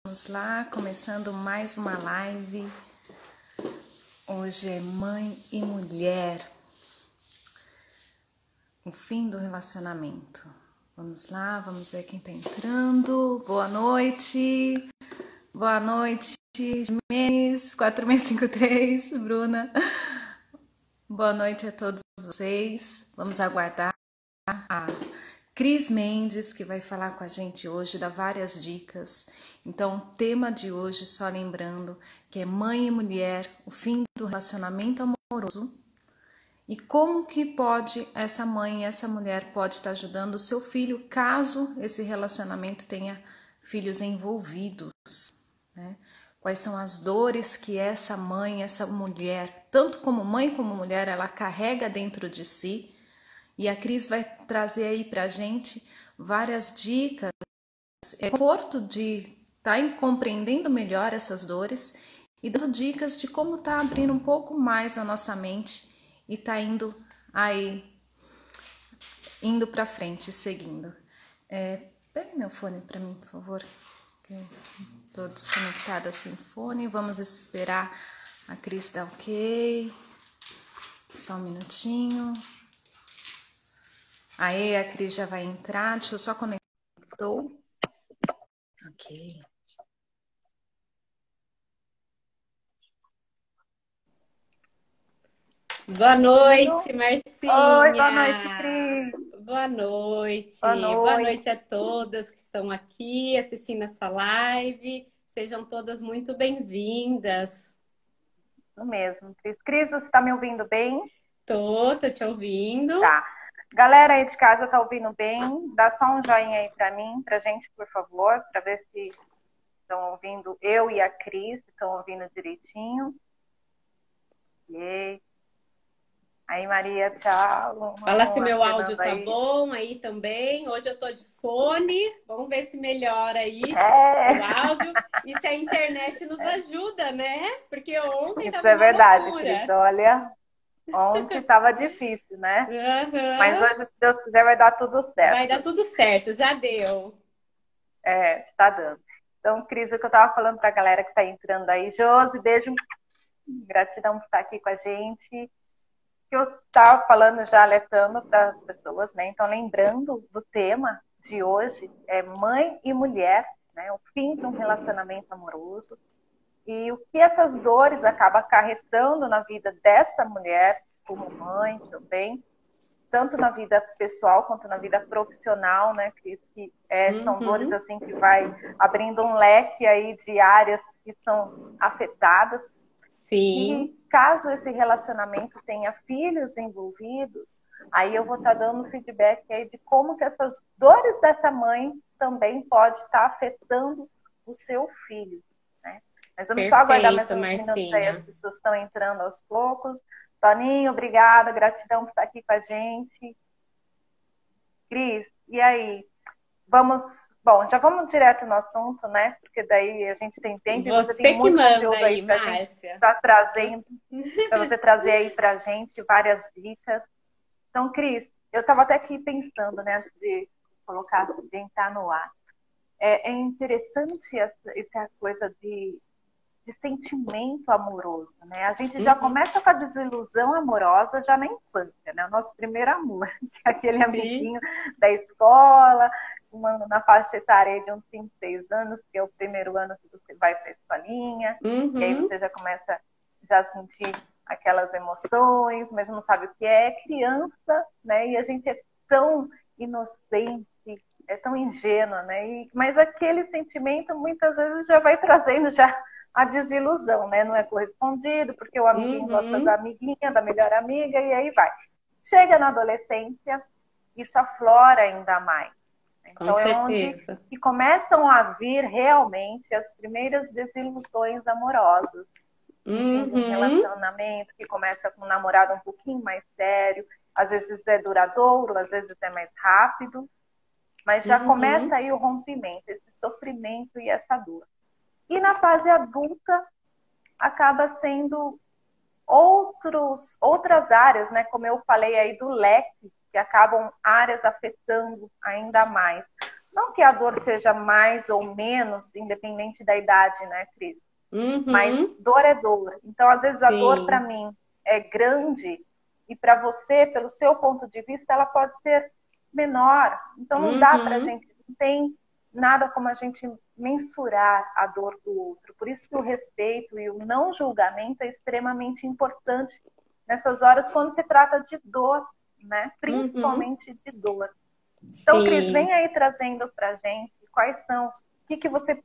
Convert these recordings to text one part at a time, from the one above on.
Vamos lá, começando mais uma live. Hoje é mãe e mulher, o fim do relacionamento. Vamos lá, vamos ver quem está entrando. Boa noite, Jimenez, 4653, Bruna. Boa noite a todos vocês. Vamos aguardar a Cris Mendes, que vai falar com a gente hoje, dá várias dicas. Então, o tema de hoje, só lembrando, que é mãe e mulher, o fim do relacionamento amoroso. E como que pode essa mãe, essa mulher pode estar ajudando o seu filho, caso esse relacionamento tenha filhos envolvidos, né? Quais são as dores que essa mãe, essa mulher, tanto como mãe como mulher, ela carrega dentro de si. E a Cris vai trazer aí pra gente várias dicas, conforto de estar compreendendo melhor essas dores e dando dicas de como tá abrindo um pouco mais a nossa mente e tá indo para frente, seguindo. Pega meu fone para mim, por favor, que eu tô desconectada sem fone. Vamos esperar a Cris dar ok. Só um minutinho. Aí a Cris já vai entrar, deixa eu só conectar. Ok. Boa noite, Marcinha. Oi, boa noite, Cris. Boa noite. Boa noite. Boa noite a todas que estão aqui assistindo essa live. Sejam todas muito bem-vindas. Isso mesmo, Cris. Cris, você está me ouvindo bem? Tô te ouvindo. Tá. Galera aí de casa tá ouvindo bem? Dá só um joinha aí pra mim, pra gente, por favor, pra ver se estão ouvindo eu e a Cris, estão ouvindo direitinho. E aí, Maria, tchau. Fala se meu áudio tá bom aí também. Hoje eu tô de fone. Vamos ver se melhora aí o áudio. E se a internet nos ajuda, né? Porque ontem isso tava é verdade, loucura. Cris. Olha, ontem tava difícil, né? Uhum. Mas hoje, se Deus quiser, vai dar tudo certo. Vai dar tudo certo, já deu. Tá dando. Então, Cris, o que eu tava falando pra galera que tá entrando aí. Josi, beijo. Gratidão por estar aqui com a gente. Que eu estava falando já, alertando para as pessoas, né? Então, lembrando do tema de hoje, é mãe e mulher, né? O fim de um relacionamento amoroso. E o que essas dores acabam acarretando na vida dessa mulher, como mãe também, tanto na vida pessoal quanto na vida profissional, né? São dores assim que vai abrindo um leque aí de áreas que são afetadas. Sim. E caso esse relacionamento tenha filhos envolvidos, aí eu vou estar dando feedback aí de como que essas dores dessa mãe também pode estar afetando o seu filho, né? Mas vamos só aguardar mais uns minutos aí, as pessoas estão entrando aos poucos. Toninho, obrigada, gratidão por estar aqui com a gente. Cris, e aí? Já vamos direto no assunto, né? Porque daí a gente tem tempo e você tem muito conteúdo aí pra gente estar trazendo, para você trazer aí pra gente várias dicas. Então, Cris, eu estava até aqui pensando, né, antes de entrar no ar. É interessante essa coisa de sentimento amoroso, né? A gente já começa com a desilusão amorosa já na infância, né? O nosso primeiro amor, que é aquele amiguinho da escola, na faixa etária de uns 5, 6 anos, que é o primeiro ano que você vai para a escolinha, e aí você já começa a sentir aquelas emoções, mas não sabe o que é criança, né? E a gente é tão inocente, é tão ingênua, né? Mas aquele sentimento muitas vezes já vai trazendo já a desilusão, né? Não é correspondido, porque o amiguinho gosta da amiguinha, da melhor amiga, e aí vai. Chega na adolescência, isso aflora ainda mais. Então é onde que começam a vir realmente as primeiras desilusões amorosas. Um relacionamento que começa com um namorado um pouquinho mais sério, às vezes é duradouro, às vezes é mais rápido, mas já começa aí o rompimento, esse sofrimento e essa dor. E na fase adulta acaba sendo outras áreas, né? Como eu falei aí do leque, que acabam áreas afetando ainda mais. Não que a dor seja mais ou menos, independente da idade, né, Cris? Mas dor é dor. Então, às vezes, a dor para mim é grande e para você, pelo seu ponto de vista, ela pode ser menor. Então, não dá para a gente, não tem nada como a gente mensurar a dor do outro. Por isso que o respeito e o não julgamento é extremamente importante nessas horas quando se trata de dor, né? Principalmente de dor. Então, Cris, vem aí trazendo para a gente quais são, o que você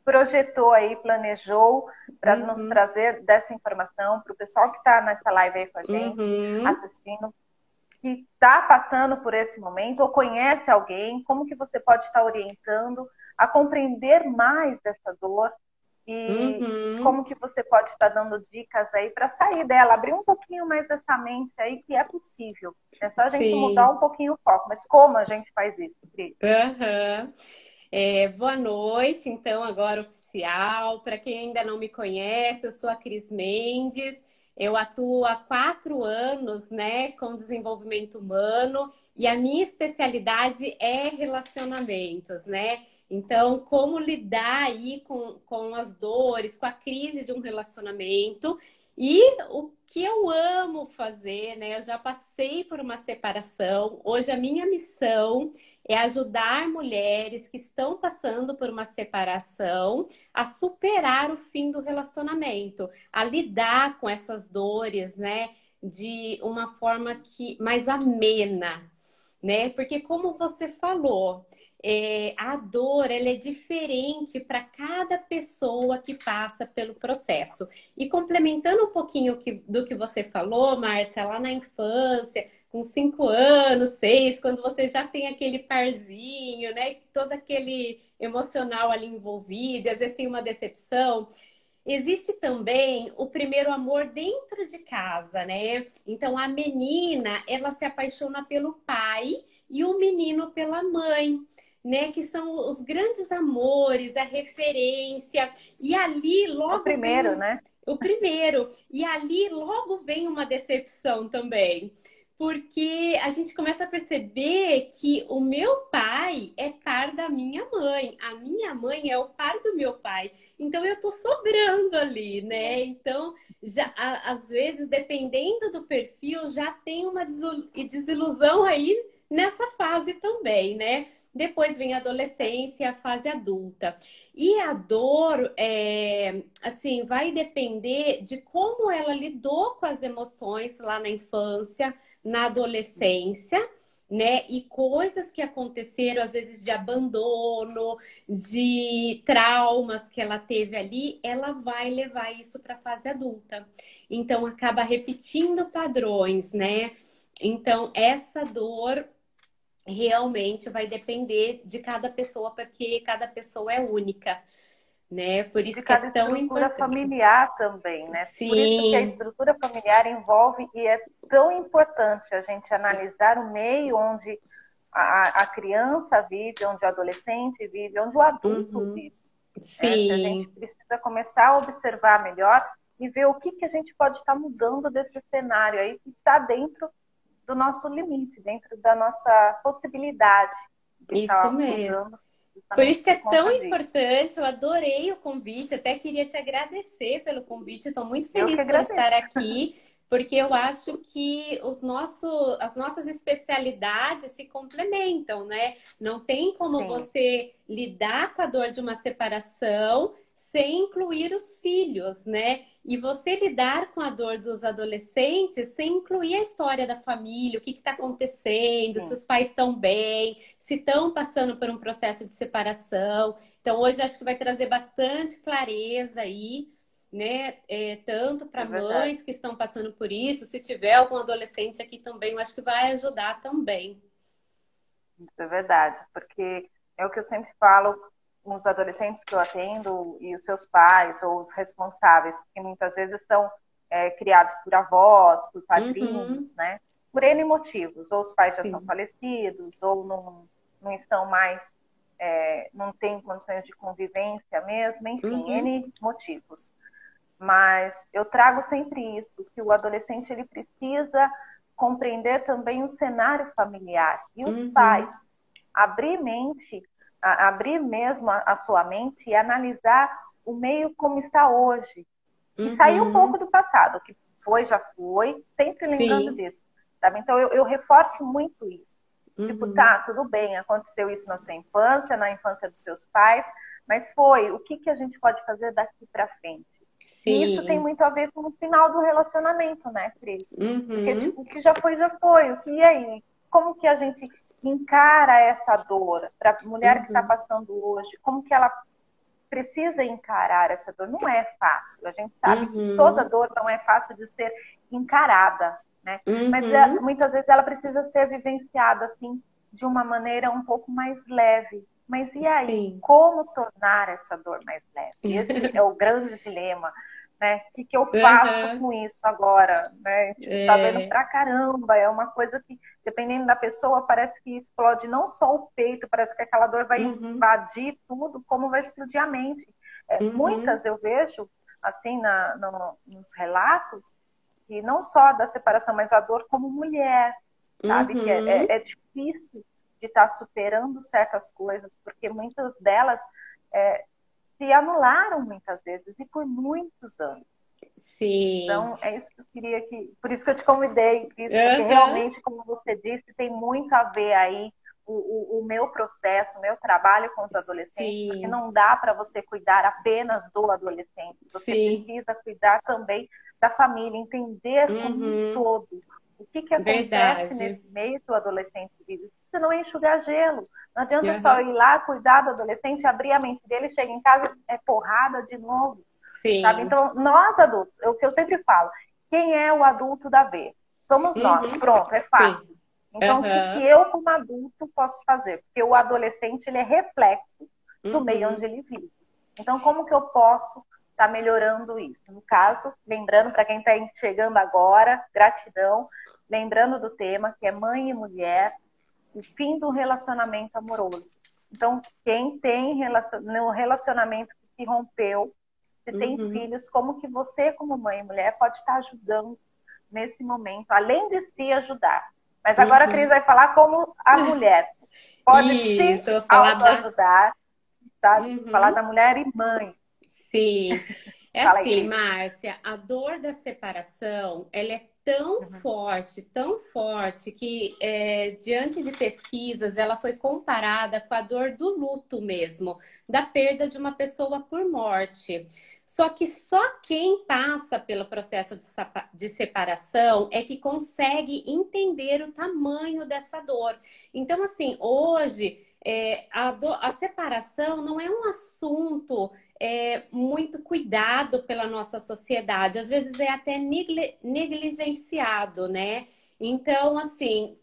projetou aí, planejou para nos trazer dessa informação para o pessoal que está nessa live aí com a gente, assistindo, que está passando por esse momento ou conhece alguém, como que você pode estar orientando a compreender mais dessa dor e como que você pode estar dando dicas aí para sair dela, abrir um pouquinho mais essa mente aí, que é possível. É só a gente mudar um pouquinho o foco. Mas como a gente faz isso, Cris? Boa noite, então, agora oficial. Para quem ainda não me conhece, eu sou a Cris Mendes. Eu atuo há 4 anos, né, com desenvolvimento humano e a minha especialidade é relacionamentos, né? Então, como lidar aí com as dores, com a crise de um relacionamento e o que eu amo fazer, né? Eu já passei por uma separação. Hoje a minha missão é ajudar mulheres que estão passando por uma separação a superar o fim do relacionamento, a lidar com essas dores, né? De uma forma mais amena, né? Porque como você falou, a dor ela é diferente para cada pessoa que passa pelo processo. E complementando um pouquinho do que você falou, Márcia, lá na infância, com 5 anos, 6, quando você já tem aquele parzinho, né? Todo aquele emocional ali envolvido, e às vezes tem uma decepção. Existe também o primeiro amor dentro de casa, né? Então a menina, ela se apaixona pelo pai e o menino pela mãe, né? Que são os grandes amores, a referência. E ali logo o primeiro, né? O primeiro. E ali logo vem uma decepção também. Porque a gente começa a perceber que o meu pai é par da minha mãe, a minha mãe é o par do meu pai. Então eu tô sobrando ali, né? Então, já às vezes, dependendo do perfil, já tem uma desilusão aí nessa fase também, né? Depois vem a adolescência, a fase adulta. E a dor, assim, vai depender de como ela lidou com as emoções lá na infância, na adolescência, né? E coisas que aconteceram, às vezes, de abandono, de traumas que ela teve ali, ela vai levar isso para a fase adulta. Então, acaba repetindo padrões, né? Então, essa dor realmente vai depender de cada pessoa, porque cada pessoa é única, né? Por isso de que é cada tão estrutura importante. familiar também, né? Sim. Por isso que a estrutura familiar envolve e é tão importante a gente analisar o meio onde a criança vive, onde o adolescente vive, onde o adulto vive. Sim. Que a gente precisa começar a observar melhor e ver o que a gente pode estar mudando desse cenário aí que está dentro do nosso limite, dentro da nossa possibilidade de Isso mesmo. mudando. Por isso que é tão importante, eu adorei o convite, até queria te agradecer pelo convite, estou muito feliz por estar aqui, porque eu acho que as nossas especialidades se complementam, né? Não tem como você lidar com a dor de uma separação sem incluir os filhos, né? E você lidar com a dor dos adolescentes sem incluir a história da família, o que está acontecendo, se os pais estão bem, se estão passando por um processo de separação. Então, hoje acho que vai trazer bastante clareza aí, né? Tanto para mães que estão passando por isso, se tiver algum adolescente aqui também, eu acho que vai ajudar também. Isso é verdade, porque é o que eu sempre falo os adolescentes que eu atendo e os seus pais ou os responsáveis, porque muitas vezes são criados por avós, por padrinhos, né? Por N motivos, ou os pais já são falecidos, ou não estão mais, não têm condições de convivência mesmo, enfim, N motivos. Mas eu trago sempre isso, que o adolescente ele precisa compreender também o cenário familiar e os pais, abrir mente abrir mesmo a sua mente e analisar o meio como está hoje. E sair um pouco do passado, o que foi, já foi, sempre lembrando disso. Sabe? Então, eu reforço muito isso. Tipo, tá, tudo bem, aconteceu isso na sua infância, na infância dos seus pais, mas foi, o que, que a gente pode fazer daqui para frente? Sim. E isso tem muito a ver com o final do relacionamento, né, Cris? Porque, tipo, o que já foi, e aí? Como que a gente encara essa dor? Para a mulher que está passando hoje, como que ela precisa encarar essa dor? Não é fácil. A gente sabe que toda dor não é fácil de ser encarada, né? Mas muitas vezes ela precisa ser vivenciada assim de uma maneira um pouco mais leve. Mas e aí? Sim. Como tornar essa dor mais leve? Esse é o grande dilema, né? O que eu faço com isso agora? Né? Tipo, tá doendo pra caramba. É uma coisa que, dependendo da pessoa, parece que explode não só o peito, parece que aquela dor vai invadir tudo, como vai explodir a mente. Muitas eu vejo, assim, nos relatos, e não só da separação, mas a dor como mulher, sabe? Que é difícil de estar superando certas coisas, porque muitas delas se anularam muitas vezes e por muitos anos. Sim. Então, é isso que eu queria que... Por isso que eu te convidei, porque realmente, como você disse, tem muito a ver aí o meu processo, o meu trabalho com os adolescentes, porque não dá para você cuidar apenas do adolescente. Você precisa cuidar também da família, entender como um todo o que acontece nesse meio que o adolescente vive. Você não é enxugar gelo. Não adianta só ir lá cuidar do adolescente, abrir a mente dele, chega em casa, é porrada de novo. Sabe? Então, nós adultos, é o que eu sempre falo, quem é o adulto da vez? Somos nós. Pronto, é fácil. Então, o que eu, como adulto, posso fazer? Porque o adolescente, ele é reflexo do meio onde ele vive. Então, como que eu posso estar melhorando isso? No caso, lembrando, para quem está chegando agora, gratidão, lembrando do tema, que é mãe e mulher, o fim do relacionamento amoroso. Então, quem tem no relacionamento que se rompeu, se tem filhos, como que você, como mãe e mulher, pode estar ajudando nesse momento, além de se ajudar. Mas agora a Cris vai falar como a mulher pode se autoajudar, sabe? Falar da mulher e mãe. Sim. É assim, Márcia, a dor da separação, ela é tão forte, que diante de pesquisas, ela foi comparada com a dor do luto mesmo, da perda de uma pessoa por morte. Só que só quem passa pelo processo de separação é que consegue entender o tamanho dessa dor. Então, assim, hoje, a separação não é um assunto muito cuidado pela nossa sociedade, às vezes é até negligenciado, né? Então, assim,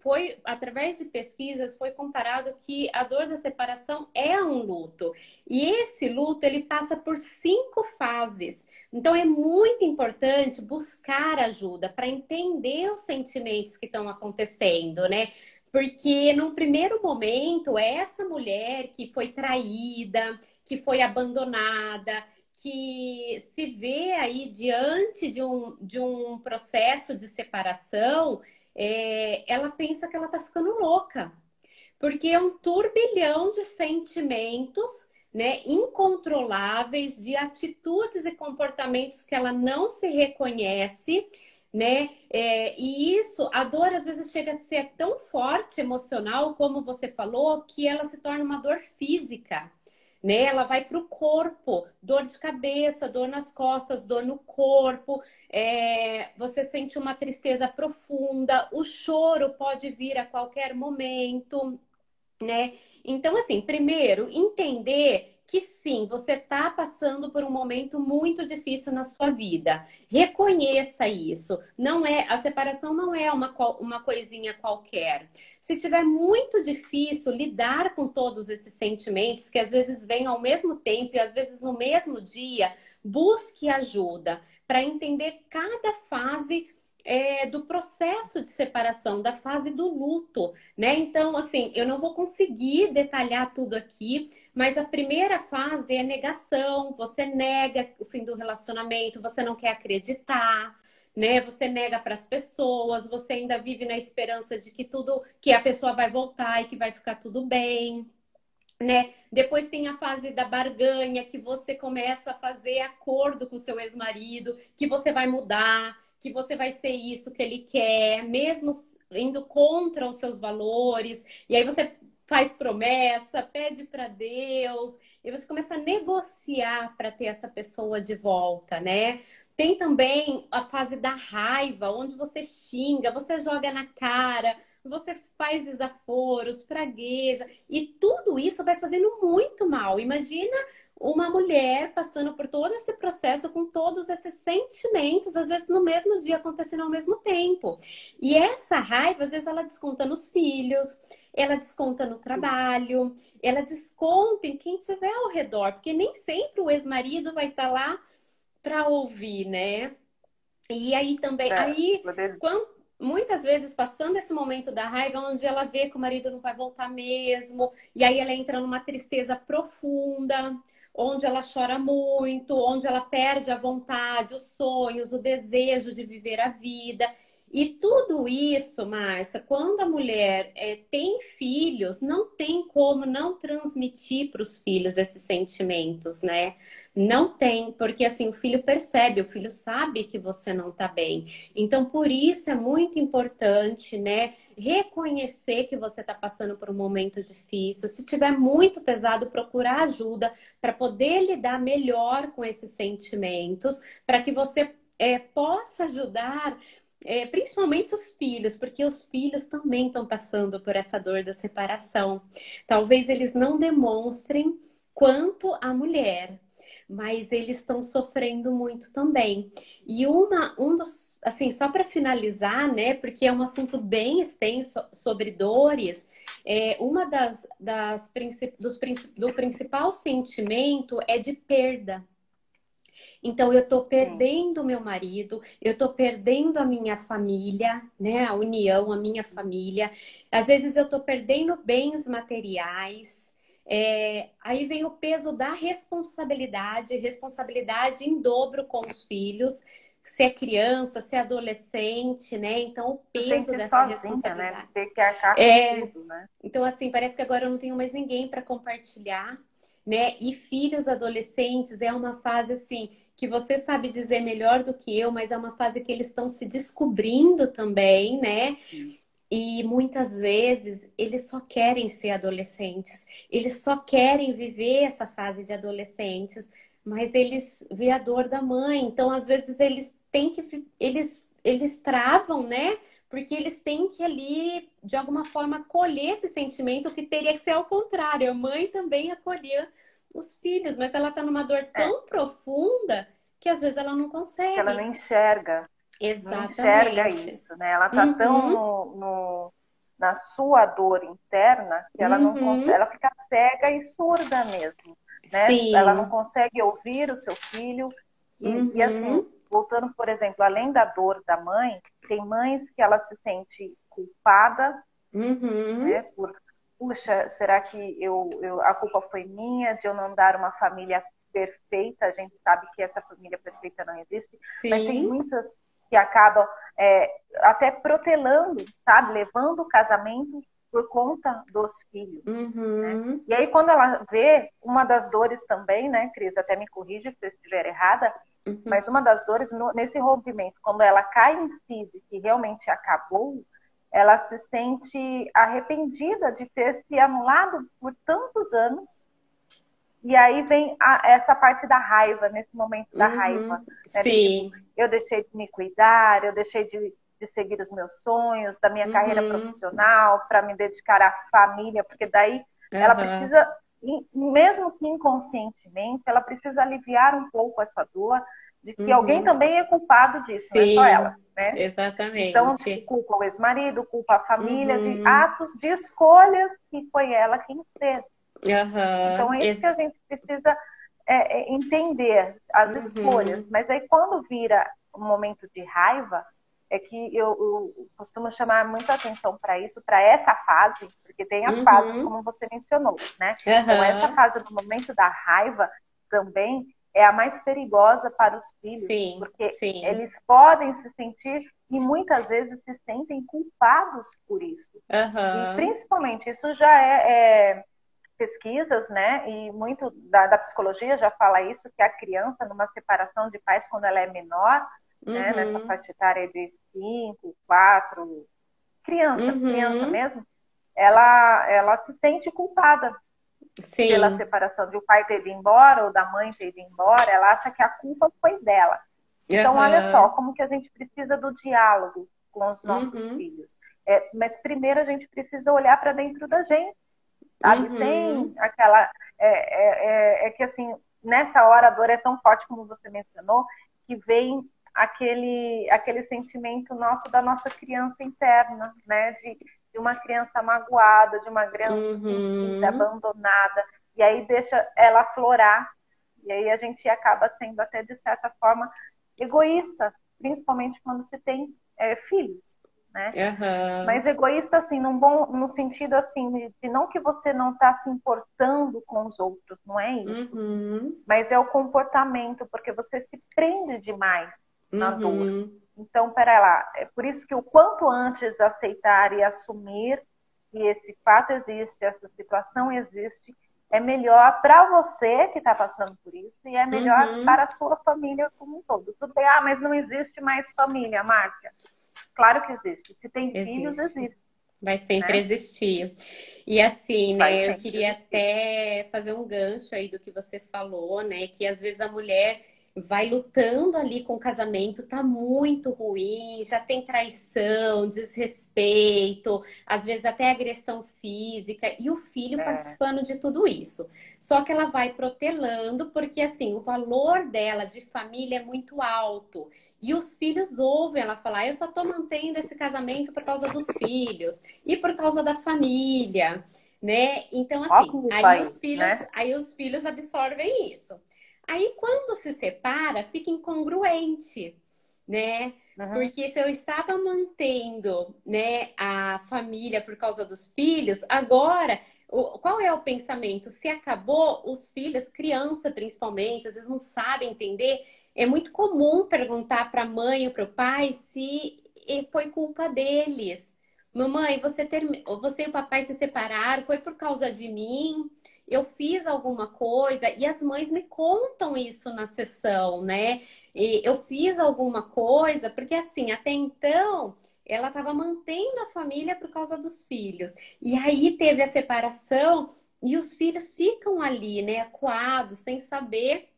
através de pesquisas foi comparado que a dor da separação é um luto. E esse luto, ele passa por 5 fases. Então, é muito importante buscar ajuda para entender os sentimentos que estão acontecendo, né? Porque, num primeiro momento, essa mulher que foi traída, que foi abandonada, que se vê aí diante de um processo de separação, ela pensa que ela tá ficando louca. Porque é um turbilhão de sentimentos, né, incontroláveis, de atitudes e comportamentos que ela não se reconhece, né? E isso, a dor às vezes chega a ser tão forte emocional, como você falou, que ela se torna uma dor física, né? Ela vai para o corpo, dor de cabeça, dor nas costas, dor no corpo, você sente uma tristeza profunda, o choro pode vir a qualquer momento, né? Então, assim, primeiro, entender que sim, você está passando por um momento muito difícil na sua vida. Reconheça isso. A separação não é uma coisinha qualquer. Se tiver muito difícil lidar com todos esses sentimentos, que às vezes vêm ao mesmo tempo e às vezes no mesmo dia, busque ajuda para entender cada fase do processo de separação, da fase do luto, né? Então, assim, eu não vou conseguir detalhar tudo aqui, mas a primeira fase é negação. Você nega o fim do relacionamento, você não quer acreditar, né? Você nega para as pessoas, você ainda vive na esperança de que a pessoa vai voltar e que vai ficar tudo bem. né? Depois tem a fase da barganha, que você começa a fazer acordo com o seu ex-marido, que você vai mudar, que você vai ser isso que ele quer, mesmo indo contra os seus valores. E aí você faz promessa, pede para Deus, e você começa a negociar para ter essa pessoa de volta, né? Tem também a fase da raiva, onde você xinga, você joga na cara, você faz desaforos, pragueja, e tudo isso vai fazendo muito mal. Imagina uma mulher passando por todo esse processo com todos esses sentimentos, às vezes no mesmo dia acontecendo ao mesmo tempo. E essa raiva, às vezes, ela desconta nos filhos, ela desconta no trabalho, ela desconta em quem tiver ao redor, porque nem sempre o ex-marido vai estar lá para ouvir, né? E aí também, muitas vezes passando esse momento da raiva, onde ela vê que o marido não vai voltar mesmo, e aí ela entra numa tristeza profunda, onde ela chora muito, onde ela perde a vontade, os sonhos, o desejo de viver a vida. E tudo isso, Márcia, quando a mulher tem filhos, não tem como não transmitir para os filhos esses sentimentos, né? Não tem, porque assim, o filho percebe, o filho sabe que você não tá bem. Então, por isso é muito importante, né, reconhecer que você tá passando por um momento difícil. Se tiver muito pesado, procurar ajuda para poder lidar melhor com esses sentimentos, para que você possa ajudar. Principalmente os filhos, porque os filhos também estão passando por essa dor da separação. Talvez eles não demonstrem quanto a mulher, mas eles estão sofrendo muito também. E um dos, assim, só para finalizar, né, porque é um assunto bem extenso sobre dores, uma do principal sentimento é de perda. Então, eu tô perdendo o meu marido, eu tô perdendo a minha família, né, a união, a minha família. Às vezes eu tô perdendo bens materiais. Aí vem o peso da responsabilidade em dobro com os filhos, se é criança, se é adolescente, né? Então, o peso dessa sozinha, responsabilidade. né? Ter que arcar com tudo, né? Então, assim, parece que agora eu não tenho mais ninguém para compartilhar, né? E filhos adolescentes é uma fase, assim, que você sabe dizer melhor do que eu, mas é uma fase que eles estão se descobrindo também, né? E muitas vezes eles só querem ser adolescentes, eles só querem viver essa fase de adolescentes, mas eles vê a dor da mãe, então às vezes eles têm que eles travam, né? Porque eles têm que ali de alguma forma acolher esse sentimento que teria que ser ao contrário, a mãe também acolher os filhos, mas ela tá numa dor tão profunda que às vezes ela não consegue. Que ela não enxerga. Exatamente. Não enxerga isso, né? Ela tá tão na sua dor interna que ela não consegue, ela fica cega e surda mesmo, né? Sim. Ela não consegue ouvir o seu filho e assim, voltando, por exemplo, além da dor da mãe, tem mães que ela se sente culpada, né? Puxa, será que a culpa foi minha de eu não dar uma família perfeita? A gente sabe que essa família perfeita não existe, mas tem muitas que acabam até protelando, sabe? Levando o casamento por conta dos filhos. Né? E aí, quando ela vê, uma das dores também, né, Cris, até me corrige se eu estiver errada, mas uma das dores nesse rompimento, quando ela cai em si de que realmente acabou, ela se sente arrependida de ter se anulado por tantos anos. E aí vem essa parte da raiva, nesse momento da raiva. Né? Sim. Tipo, eu deixei de me cuidar, eu deixei de seguir os meus sonhos, da minha carreira profissional, para me dedicar à família, porque daí ela precisa, mesmo que inconscientemente, ela precisa aliviar um pouco essa dor de que alguém também é culpado disso, não é só ela. Né? Exatamente. Então, culpa o ex-marido, culpa a família, de atos, de escolhas que foi ela quem fez. Então, é isso que a gente precisa entender, as escolhas. Mas aí, quando vira um momento de raiva, é que eu costumo chamar muita atenção para isso, para essa fase, porque tem as fases, como você mencionou, né? Então, essa fase do momento da raiva também é a mais perigosa para os filhos, porque eles podem se sentir, e muitas vezes se sentem culpados por isso. E, principalmente, isso já pesquisas, né, e muito da psicologia já fala isso, que a criança, numa separação de pais, quando ela é menor, né, nessa faixa etária de 5, 4, criança mesmo, ela se sente culpada pela Sim. separação de o pai ter ido embora ou da mãe ter ido embora, ela acha que a culpa foi dela. Então, olha só, como que a gente precisa do diálogo com os nossos filhos. Mas primeiro a gente precisa olhar para dentro da gente, sabe? Sem aquela... É que, assim, nessa hora a dor é tão forte, como você mencionou, que vem aquele sentimento nosso da nossa criança interna, né? De uma criança magoada, de uma criança sentida, abandonada, e aí deixa ela aflorar, e aí a gente acaba sendo até, de certa forma, egoísta, principalmente quando se tem filhos, né? Mas egoísta, assim, no sentido, assim, de não que você não está se importando com os outros, não é isso, mas é o comportamento, porque você se prende demais na dor. Então, pera lá, é por isso que o quanto antes aceitar e assumir que esse fato existe, essa situação existe, é melhor para você que está passando por isso e é melhor para a sua família como um todo. Tudo bem, mas não existe mais família, Márcia. Claro que existe. Se tem filhos, existe. Vai sempre existir. E assim, né, eu queria existir. até fazer um gancho aí do que você falou, né, que às vezes a mulher vai lutando ali com o casamento, tá muito ruim, já tem traição, desrespeito, às vezes até agressão física, e o filho participando de tudo isso. Só que ela vai protelando, porque assim, o valor dela de família é muito alto. E os filhos ouvem ela falar, eu só tô mantendo esse casamento por causa dos filhos e por causa da família, né? Então, assim, aí os filhos absorvem isso. Aí, quando se separa, fica incongruente, né? Porque se eu estava mantendo, né, a família por causa dos filhos, agora, qual é o pensamento? Se acabou, os filhos, criança principalmente, às vezes não sabem entender. É muito comum perguntar para a mãe ou para o pai se foi culpa deles. Mamãe, você e o papai se separaram, foi por causa de mim? Eu fiz alguma coisa? E as mães me contam isso na sessão, né? E eu fiz alguma coisa, porque assim, até então ela estava mantendo a família por causa dos filhos. E aí teve a separação e os filhos ficam ali, né, acuados, sem saber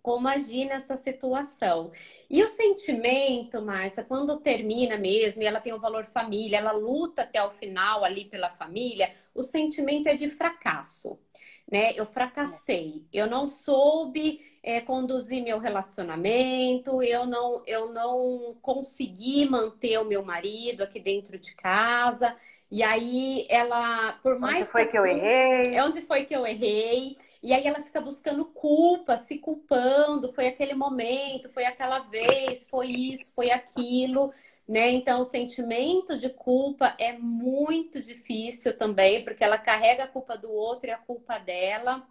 como agir nessa situação. E o sentimento, Márcia, quando termina mesmo, e ela tem o valor família, ela luta até o final ali pela família, o sentimento é de fracasso, né? Eu fracassei, eu não soube conduzir meu relacionamento, eu não consegui manter o meu marido aqui dentro de casa. E aí ela, por mais onde foi que eu errei? Onde foi que eu errei? E aí ela fica buscando culpa, se culpando, foi aquele momento, foi aquela vez, foi isso, foi aquilo, né? Então o sentimento de culpa é muito difícil também, porque ela carrega a culpa do outro e a culpa dela,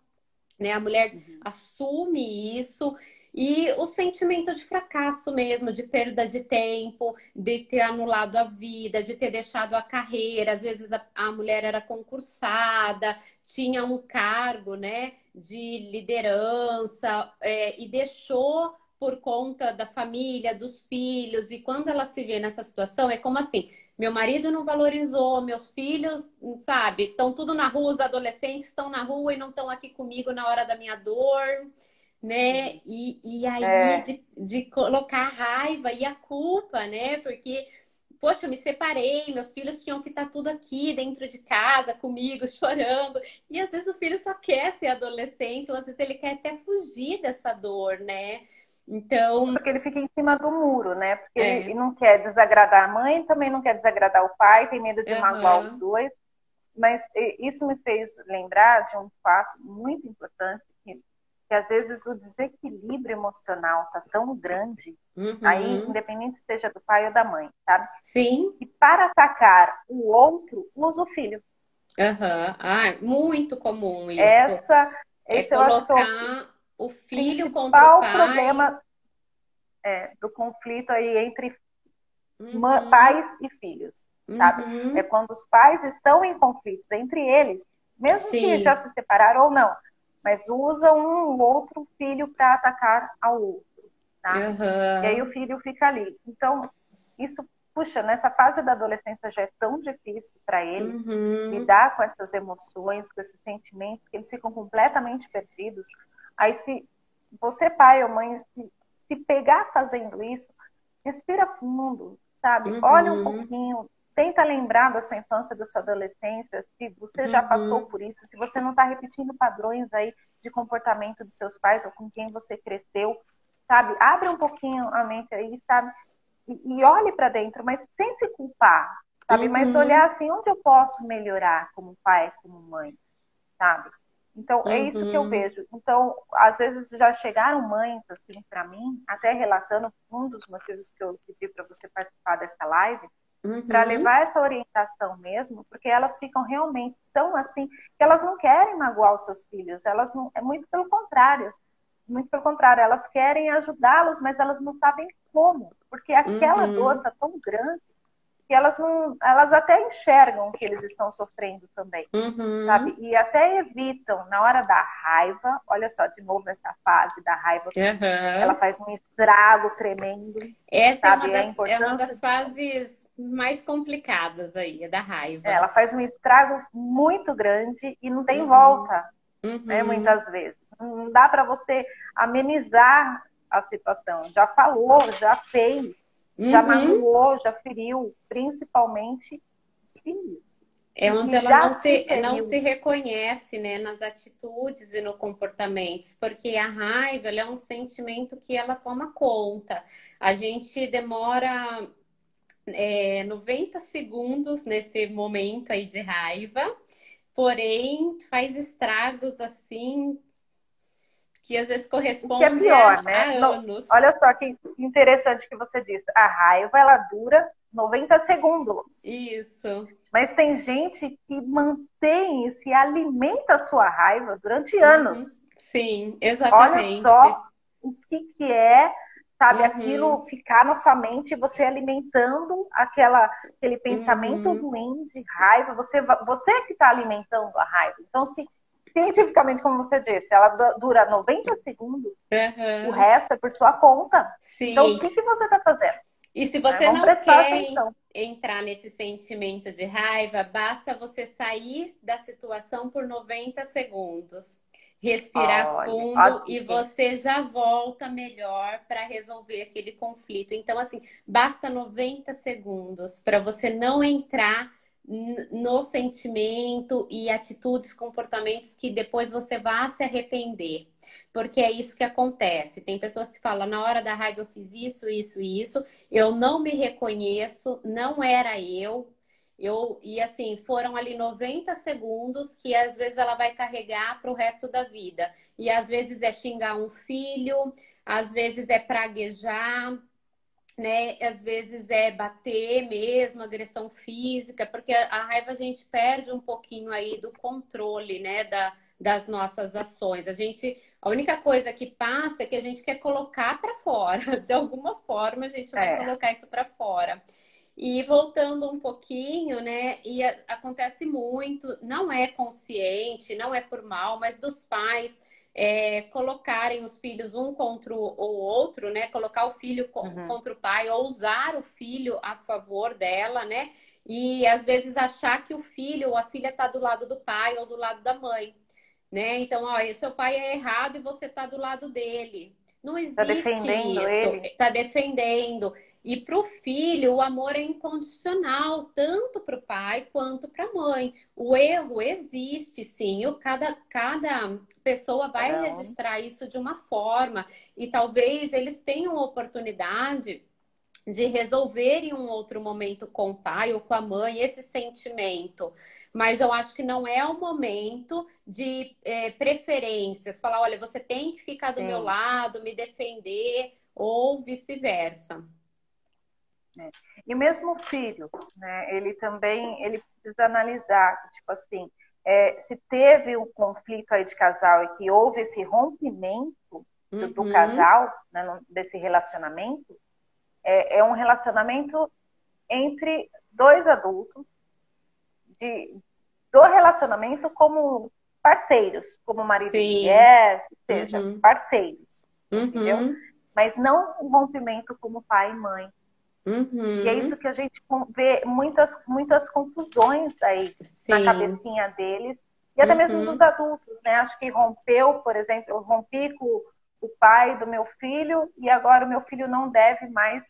né? A mulher assume isso. E o sentimento de fracasso mesmo, de perda de tempo, de ter anulado a vida, de ter deixado a carreira. Às vezes a mulher era concursada, tinha um cargo, né, de liderança, e deixou por conta da família, dos filhos. E quando ela se vê nessa situação, é como assim: meu marido não valorizou, meus filhos, sabe, estão tudo na rua, os adolescentes estão na rua e não estão aqui comigo na hora da minha dor, né? E aí de colocar a raiva e a culpa, né? Porque, poxa, eu me separei, meus filhos tinham que estar tudo aqui dentro de casa comigo, chorando. E às vezes o filho só quer ser adolescente, ou às vezes ele quer até fugir dessa dor, né? Então, porque ele fica em cima do muro, né? Porque ele não quer desagradar a mãe, também não quer desagradar o pai, tem medo de magoar os dois. Mas isso me fez lembrar de um fato muito importante, que às vezes o desequilíbrio emocional tá tão grande, aí, independente seja do pai ou da mãe, sabe? Sim. E para atacar o outro, usa o filho. Ah, muito comum isso. Esse eu acho que o filho contra o pai. Problema do conflito aí entre pais e filhos, sabe? É quando os pais estão em conflitos entre eles, mesmo que já Sim. se separaram ou não, mas usam um ou outro filho para atacar ao outro, tá? E aí o Aham. filho fica ali. Então, isso, puxa, nessa fase da adolescência já é tão difícil para eles Uhum. lidar com essas emoções, com esses sentimentos, que eles ficam completamente perdidos. Aí, se você, pai ou mãe, se pegar fazendo isso, respira fundo, sabe? Olha um Uhum. pouquinho, tenta lembrar da sua infância, da sua adolescência, se você já passou Uhum. por isso, se você não está repetindo padrões aí de comportamento dos seus pais ou com quem você cresceu, sabe? Abre um pouquinho a mente aí, sabe? E olhe para dentro, mas sem se culpar, sabe? Mas Uhum. olhar assim, onde eu posso melhorar como pai, como mãe, sabe? Então, é isso que eu Uhum. vejo. Então, às vezes já chegaram mães assim para mim, até relatando um dos motivos que eu pedi para você participar dessa live, para Uhum. levar essa orientação mesmo, porque elas ficam realmente tão assim, que elas não querem magoar os seus filhos, elas não, é muito pelo contrário, elas querem ajudá-los, mas elas não sabem como, porque aquela dor Uhum. está tão grande que elas não, elas até enxergam que eles estão sofrendo também, sabe? Uhum. E até evitam na hora da raiva, olha só, de novo essa fase da raiva, ela Aham. faz um estrago tremendo, Essa sabe? A é uma importância das fases mais complicadas aí, a da raiva. ela faz um estrago muito grande e não tem Uhum. volta, né, Uhum. muitas vezes. Não dá para você amenizar a situação. Já falou, já fez, já Uhum. magoou, já feriu, principalmente os filhos. É onde E ela já se não feriu. se reconhece, né, nas atitudes e no comportamentos, porque a raiva, ela é um sentimento que ela toma conta. A gente demora 90 segundos nesse momento aí de raiva, porém faz estragos assim que às vezes O que é corresponde pior, a né? anos. Olha só que interessante que você disse. A raiva, ela dura 90 segundos. Isso. Mas tem gente que mantém e se alimenta a sua raiva durante Uhum. anos. Sim, Olha exatamente. só o que é, sabe, Uhum. aquilo ficar na sua mente, você alimentando aquele pensamento Uhum. ruim de raiva, você que está alimentando a raiva. Então, se cientificamente, como você disse, ela dura 90 segundos, o Uhum. resto é por sua conta. Então, o Sim. que você está fazendo? E se Né? você Vamos não prestar quer atenção. entrar nesse sentimento de raiva, basta você sair da situação por 90 segundos. Respirar Olha, a fundo e dica. você já volta melhor para resolver aquele conflito. Então, assim, basta 90 segundos para você não entrar no sentimento e atitudes, comportamentos que depois você vá se arrepender. Porque é isso que acontece. Tem pessoas que falam, na hora da raiva eu fiz isso, isso e isso, eu não me reconheço, não era eu. E assim, foram ali 90 segundos que às vezes ela vai carregar para o resto da vida. E às vezes é xingar um filho, às vezes é praguejar, né? Às vezes é bater mesmo, agressão física, porque a raiva a gente perde um pouquinho aí do controle, né? Das nossas ações. A única coisa que passa é que a gente quer colocar para fora. De alguma forma a gente vai É, colocar isso para fora. E voltando um pouquinho, né? Acontece muito, não é consciente, não é por mal, mas dos pais colocarem os filhos um contra o outro, né? Colocar o filho uhum. contra o pai, ou usar o filho a favor dela, né? E às vezes achar que o filho ou a filha está do lado do pai ou do lado da mãe, né? Então, ó, seu pai é errado e você está do lado dele. Não Tá existe defendendo isso. ele? Está defendendo. E para o filho, o amor é incondicional, tanto para o pai quanto para a mãe. O erro existe, sim. Cada pessoa vai Cada um. registrar isso de uma forma. E talvez eles tenham oportunidade de resolver em um outro momento com o pai ou com a mãe esse sentimento. Mas eu acho que não é o momento de preferências. Falar, olha, você tem que ficar do meu Sim. lado, me defender, ou vice-versa. Né? E mesmo o filho, né, ele também ele precisa analisar, tipo assim, se teve um conflito aí de casal e que houve esse rompimento do Uhum, casal, né, desse relacionamento, é um relacionamento entre dois adultos, de, do relacionamento como parceiros, como marido e Sim. mulher, que seja, parceiros, entendeu? Uhum. Mas não um rompimento como pai e mãe. E é isso Uhum. que a gente vê muitas confusões aí na Sim. cabecinha deles, e até mesmo dos Uhum. adultos, né? Acho que rompeu, por exemplo, eu rompi com o pai do meu filho, e agora o meu filho não deve mais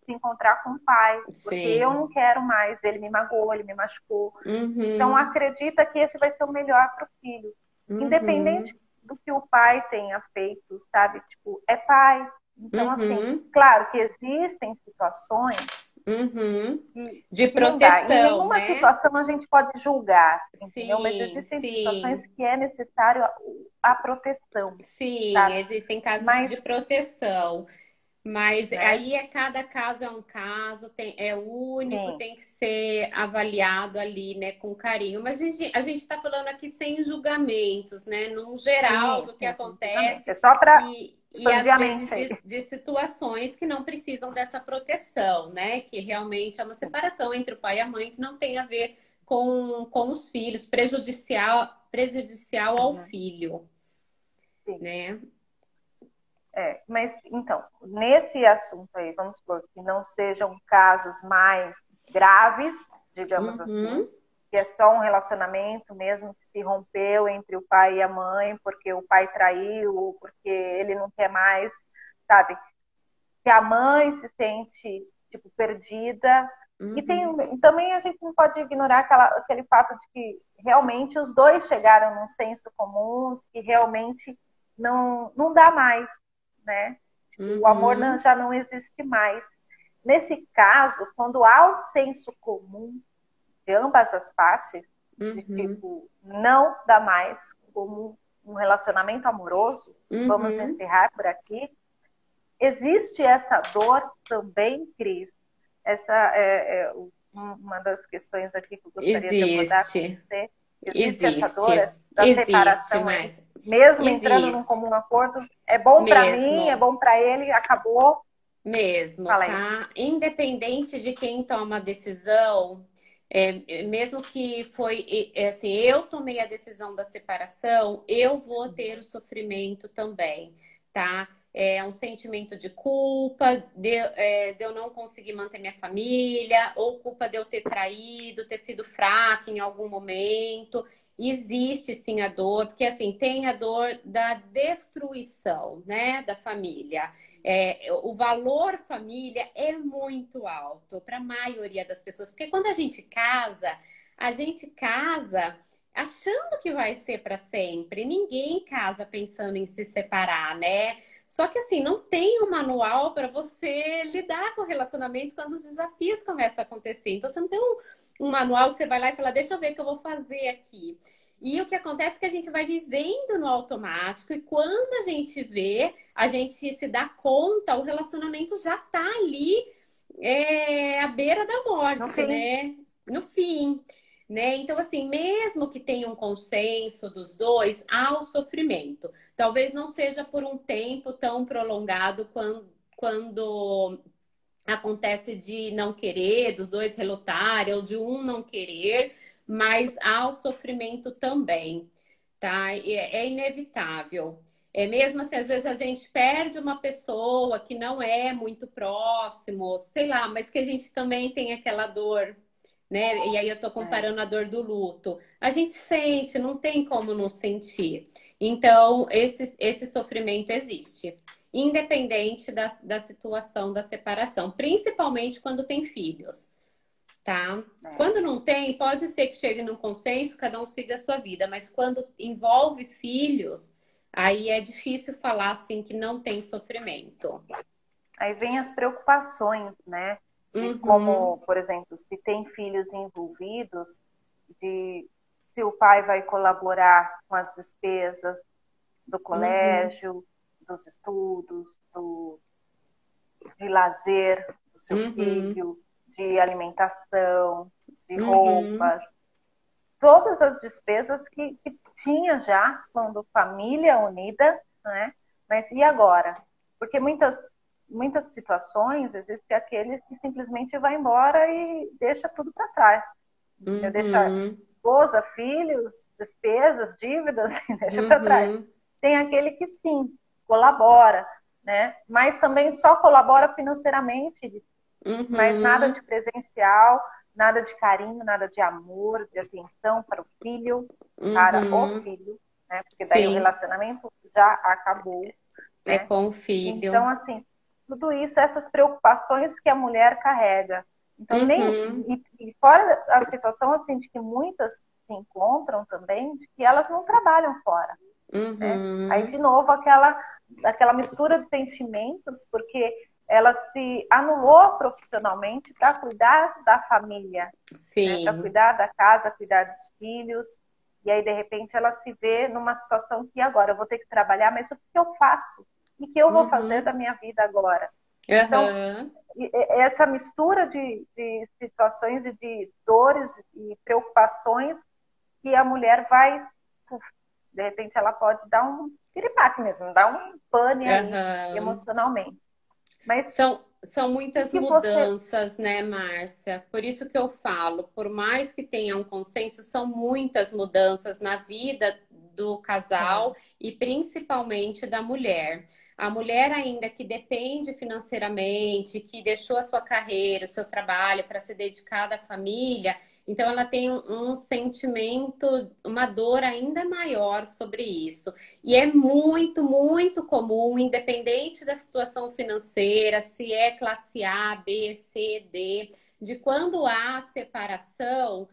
se encontrar com o pai, porque eu Sim. não quero mais, ele me magoou, ele me machucou. Então Uhum. acredita que esse vai ser o melhor para o filho, independente Uhum. do que o pai tenha feito, sabe? Tipo, é pai. Então, assim, Uhum. claro que existem situações Uhum. que, De que não dá. Em proteção, nenhuma né? situação a gente pode julgar, entendeu? Mas Sim, existem situações sim. que é necessário a proteção, Sim, sabe? existem casos Mas, de proteção. Mas né? aí cada caso é um caso, é único, Sim, tem que ser avaliado ali, né, com carinho. Mas a gente está falando aqui sem julgamentos, né, num geral sim, do que sim, justamente. acontece É só para e expandir às a vezes mente aí. de situações que não precisam dessa proteção, né, que realmente é uma separação entre o pai e a mãe que não tem a ver com os filhos, prejudicial ao Uhum, filho, sim. né? Mas, então, nesse assunto aí, vamos supor que não sejam casos mais graves, digamos assim, Uhum, que é só um relacionamento mesmo que se rompeu entre o pai e a mãe, porque o pai traiu, ou porque ele não quer mais, sabe? Que a mãe se sente, tipo, perdida. uhum. E também a gente não pode ignorar aquele fato de que realmente os dois chegaram num senso comum, que realmente não dá mais, né? Tipo, o amor Uhum, já não existe mais. Nesse caso, quando há o senso comum de ambas as partes, de uhum, tipo, não dá mais como um relacionamento amoroso, vamos uhum. encerrar por aqui, existe essa dor também, Cris? Essa é uma das questões aqui que eu gostaria de abordar com Existe, você. Existe essa dor existe, da existe, separação aí, mas mesmo entrando num existe comum acordo? É bom para mim, é mesmo, bom para ele, acabou. mesmo, Fala aí. tá? Independente de quem toma a decisão, mesmo que assim, eu tomei a decisão da separação, eu vou ter o sofrimento também, tá? É um sentimento de culpa, de eu não conseguir manter minha família, ou culpa de eu ter traído, ter sido fraca em algum momento. Existe sim a dor, porque assim, tem a dor da destruição, né, da família. O valor família é muito alto para a maioria das pessoas, porque quando a gente casa achando que vai ser para sempre. Ninguém casa pensando em se separar, né? Só que assim, não tem um manual para você lidar com o relacionamento quando os desafios começam a acontecer. Então, você não tem um manual que você vai lá e fala, deixa eu ver o que eu vou fazer aqui. E o que acontece é que a gente vai vivendo no automático, e quando a gente vê, a gente se dá conta, o relacionamento já tá ali à beira da No morte, fim, né? No fim, né? Então, assim, mesmo que tenha um consenso dos dois, há o sofrimento. Talvez não seja por um tempo tão prolongado quando acontece de não querer, dos dois relutarem, ou de um não querer, mas há o sofrimento também, tá? E é inevitável. É mesmo assim, às vezes a gente perde uma pessoa que não é muito próximo, sei lá, mas que a gente também tem aquela dor, né? E aí eu tô é, comparando a dor do luto. A gente sente, não tem como não sentir. Então, esse sofrimento existe, independente da situação da separação, principalmente quando tem filhos, tá? é. Quando não tem, pode ser que chegue num consenso, cada um siga a sua vida, mas quando envolve filhos, aí é difícil falar assim que não tem sofrimento. Aí vem as preocupações, né? De Uhum, como, por exemplo, se tem filhos envolvidos, de se o pai vai colaborar com as despesas do uhum, colégio, dos estudos, de lazer do seu uhum, filho, de alimentação, de uhum. roupas, todas as despesas que tinha já quando família unida, né? Mas e agora? Porque muitas situações existem aqueles que simplesmente vai embora e deixa tudo para trás. Deixa esposa, filhos, despesas, dívidas, deixa para trás. Tem aquele que sim, colabora, né? Mas também só colabora financeiramente, mas nada de presencial, nada de carinho, nada de amor, de atenção para o filho, para o filho, né? Porque daí o relacionamento já acabou. É né? com o filho. Então, assim, tudo isso, essas preocupações que a mulher carrega. Então, e fora a situação, assim, de que muitas se encontram também, de que elas não trabalham fora. Né? Aí, de novo, aquela mistura de sentimentos, porque ela se anulou profissionalmente para cuidar da família, né? Para cuidar da casa, cuidar dos filhos. E aí, de repente, ela se vê numa situação que agora eu vou ter que trabalhar, mas o que eu faço? O que eu vou fazer da minha vida agora? Então, essa mistura de situações e de dores e preocupações que a mulher vai, de repente, ela pode dar um piripaque mesmo, dar um pane aí emocionalmente. Mas são muitas mudanças, né, Márcia? Por isso que eu falo, por mais que tenha um consenso, são muitas mudanças na vida do casal e principalmente da mulher. A mulher ainda que depende financeiramente, que deixou a sua carreira, o seu trabalho para se dedicar à família, então ela tem um sentimento, uma dor ainda maior sobre isso. E é muito, muito comum, independente da situação financeira, se é classe A, B, C, D, de quando há separação,